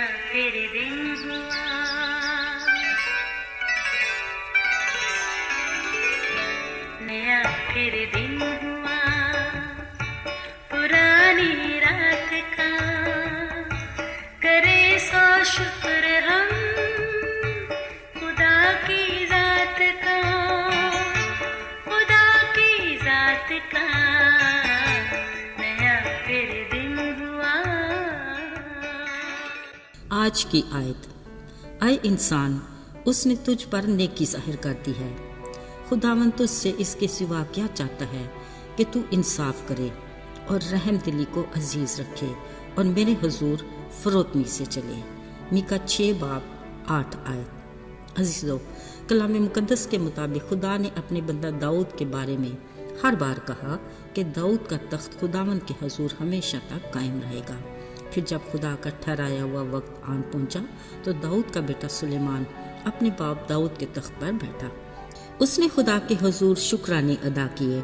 फिर दिन हुआ, नया फिर दिन हुआ, पुरानी रात का करे सो शुक्र हम खुदा की जात का, खुदा की जात का नया फिर दिन हुआ। आज की आयत। आए इंसान, उसने तुझ पर नेकी ज़ाहिर कर दी है। खुदावंद तुझसे इसके सिवा क्या चाहता है कि तू इंसाफ करे और रहम दिली को अजीज़ रखे और मेरे हुजूर फरोतनी से चले। मीका 6 बाब 8 आयत। अजीज़ों, कलाम मुकद्दस के मुताबिक खुदा ने अपने बंदा दाऊद के बारे में हर बार कहा कि दाऊद का तख्त खुदावंद के हुजूर हमेशा तक कायम रहेगा। फिर जब खुदा का ठहराया हुआ वक्त आन पहुंचा तो दाऊद का बेटा सुलेमान अपने बाप दाऊद के तख्त पर बैठा। उसने खुदा के हुजूर शुक्राने अदा किए,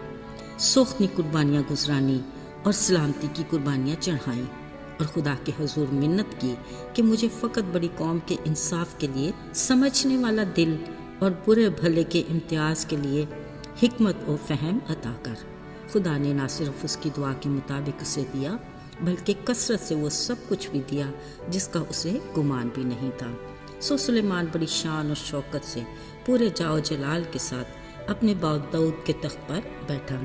सोख्ती कुर्बानियाँ गुजरानी और सलामती की कुर्बानियाँ चढ़ाईं और खुदा के हुजूर मिन्नत की कि मुझे फ़कत बड़ी कौम के इंसाफ के लिए समझने वाला दिल और बुरे भले के इम्तियाज़ के लिए हिकमत और फ़हम अता कर। खुदा ने ना सिर्फ उसकी दुआ के मुताबिक उसे दिया बल्कि कसरत से वो सब कुछ भी दिया जिसका उसे गुमान भी नहीं था। सो सुलेमान बड़ी शान और शौकत से पूरे जाओ जलाल के साथ अपने बाप दाऊद के तख्त पर बैठा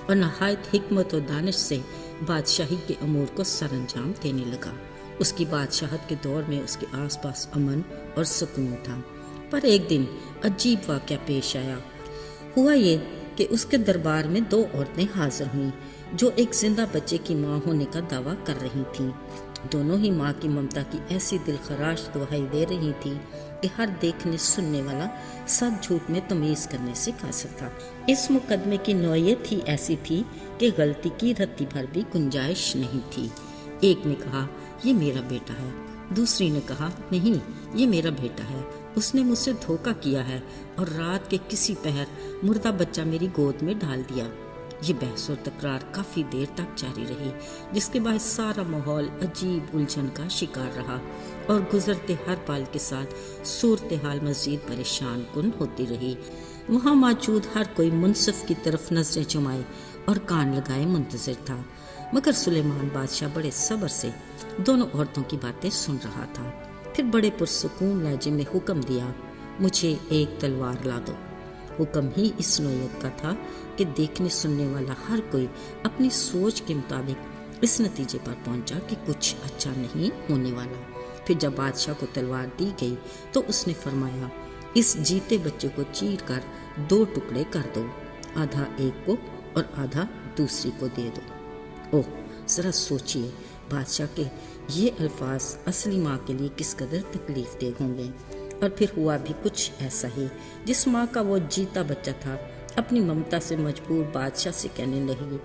और नहायत हिकमत और दानिश से बादशाही के अमूर को सरअंजाम देने लगा। उसकी बादशाहत के दौर में उसके आसपास अमन और सुकून था। पर एक दिन अजीब वाक़या पेश आया। हुआ ये कि उसके दरबार में 2 औरतें हाजिर हुईं जो एक जिंदा बच्चे की माँ होने का दावा कर रही थीं। दोनों ही माँ की ममता की ऐसी दिलखराश दुहाई दे रही थी कि हर देखने सुनने वाला सब झूठ में तमीज़ करने से कासिर था। इस मुकदमे की नौयत ही ऐसी थी कि गलती की रत्ती भर भी गुंजाइश नहीं थी। एक ने कहा ये मेरा बेटा है, दूसरी ने कहा नहीं ये मेरा बेटा है, उसने मुझसे धोखा किया है और रात के किसी पहर मुर्दा बच्चा मेरी गोद में डाल दिया। ये बहस और तकरार काफ़ी देर तक जारी रही, जिसके बाद सारा माहौल अजीब उलझन का शिकार रहा और गुजरते हर पल के साथ सूरत हाल मज़ीद परेशान कुन होती रही। वहाँ मौजूद हर कोई मुनसिफ की तरफ नजरें जुमाए और कान लगाए मुंतज़िर था, मगर सुलेमान बादशाह बड़े सब्र से दोनों औरतों की बातें सुन रहा था। फिर बड़े पुरसुकून लहजे में हुक्म दिया, मुझे एक तलवार ला दो। हुक्म ही इस नौयत का था कि देखने सुनने वाला हर कोई अपनी सोच के मुताबिक इस नतीजे पर पहुंचा कि कुछ अच्छा नहीं होने वाला। फिर जब बादशाह को तलवार दी गई तो उसने फरमाया, इस जीते बच्चे को चीर कर 2 टुकड़े कर दो, आधा एक को और आधा दूसरी को दे दो। ओह, ज़रा सोचिए बादशाह के ये अल्फाज असली माँ के लिए किस कदर तकलीफ दे होंगे। और फिर हुआ भी कुछ ऐसा ही। जिस माँ का वो जीता बच्चा था अपनी ममता से मजबूर बादशाह से कहने लगी,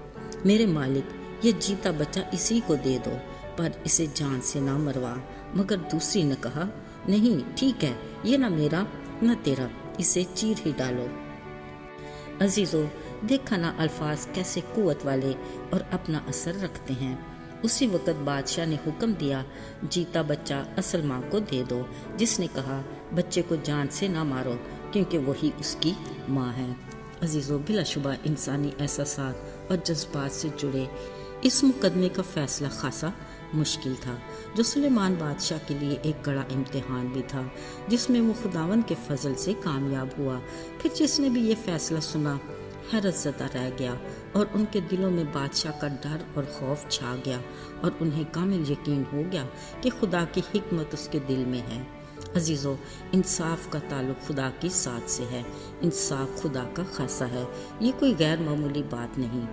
मेरे मालिक ये जीता बच्चा इसी को दे दो पर इसे जान से ना मरवा। मगर दूसरी ने कहा, नहीं ठीक है, ये ना मेरा न तेरा, इसे चीर ही डालो। अजीजों, देखा ना अल्फाज कैसे कुव्वत वाले और अपना असर रखते हैं। उसी वक़्त बादशाह ने हुक्म दिया, जीता बच्चा असल माँ को दे दो, जिसने कहा बच्चे को जान से ना मारो क्योंकि वही उसकी माँ है। अजीज़ों, बिलाशुबा इंसानी एहसासात और जज्बात से जुड़े इस मुकदमे का फ़ैसला खासा मुश्किल था, जो सुलेमान बादशाह के लिए एक कड़ा इम्तिहान भी था, जिसमें वो खुदावंद के फजल से कामयाब हुआ। फिर जिसने भी ये फ़ैसला सुना हैरत ज़दा रह गया और उनके दिलों में बादशाह का डर और खौफ छा गया और उन्हें कामिल यकीन हो गया कि खुदा की हिकमत उसके दिल में है। अजीज़ों, इंसाफ का ताल्लुक़ खुदा की साथ से है। इंसाफ खुदा का खासा है, ये कोई गैर मामूली बात नहीं।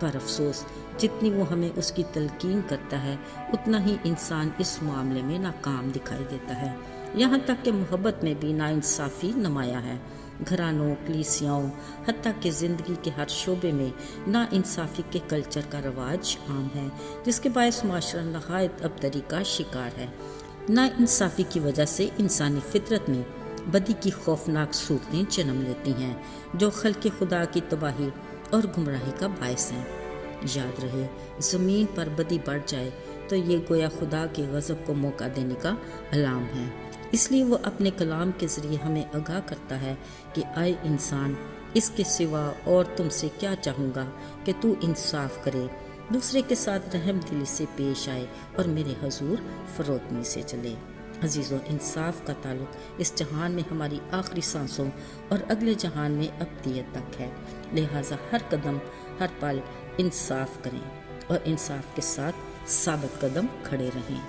पर अफसोस जितनी वो हमें उसकी तलकीन करता है उतना ही इंसान इस मामले में नाकाम दिखाई देता है। यहाँ तक कि मोहब्बत में भी नाइंसाफ़ी नुमाया है। घरानों, कलीसियाओं, हत्ता कि ज़िंदगी के हर शोबे में नाइंसाफ़ी के कल्चर का रवाज आम है, जिसके बायस माशरा नहायत अबतरी का शिकार है। नाइंसाफ़ी की वजह से इंसानी फितरत में बदी की खौफनाक सूरतें जन्म लेती हैं, जो खल्क़ खुदा की तबाही और गुमराही का बायस हैं। याद रहे, ज़मीन पर बदी बढ़ जाए تو یہ گویا خدا کے غضب کو موقع دینے کا علام ہے۔ اس لیے وہ اپنے کلام کے ذریعے ہمیں آگاہ کرتا ہے کہ اے انسان، اس کے سوا اور تم سے کیا چاہوں گا کہ تو انصاف کرے، دوسرے کے ساتھ رحم دلی سے پیش آئے اور میرے حضور فروتنی سے چلے۔ عزیزو، انصاف کا تعلق اس جہان میں ہماری آخری سانسوں اور اگلے جہان میں ابدیت تک ہے، لہٰذا ہر قدم ہر پل انصاف کریں اور انصاف کے ساتھ ثابت قدم کھڑے رہیں۔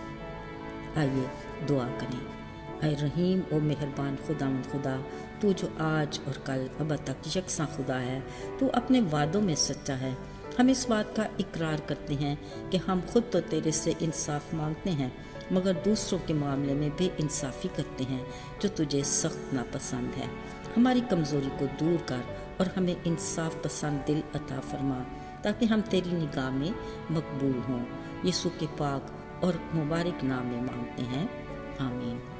آئیے دعا کریں۔ اے رحیم و مہربان خداوند خدا، تو جو آج اور کل ابد تک یکساں خدا ہے، تو اپنے وعدوں میں سچا ہے۔ ہم اس بات کا اقرار کرتے ہیں کہ ہم خود تو تیرے سے انصاف مانگتے ہیں، مگر دوسروں کے معاملے میں بے انصافی کرتے ہیں، جو تجھے سخت ناپسند ہے۔ ہماری کمزوری کو دور کر اور ہمیں انصاف پسند دل عطا فرما، تاکہ ہم تیری نگاہ میں مقبول ہوں۔ یسوع کے پاک اور مبارک نام میں مانگتے ہیں، آمین۔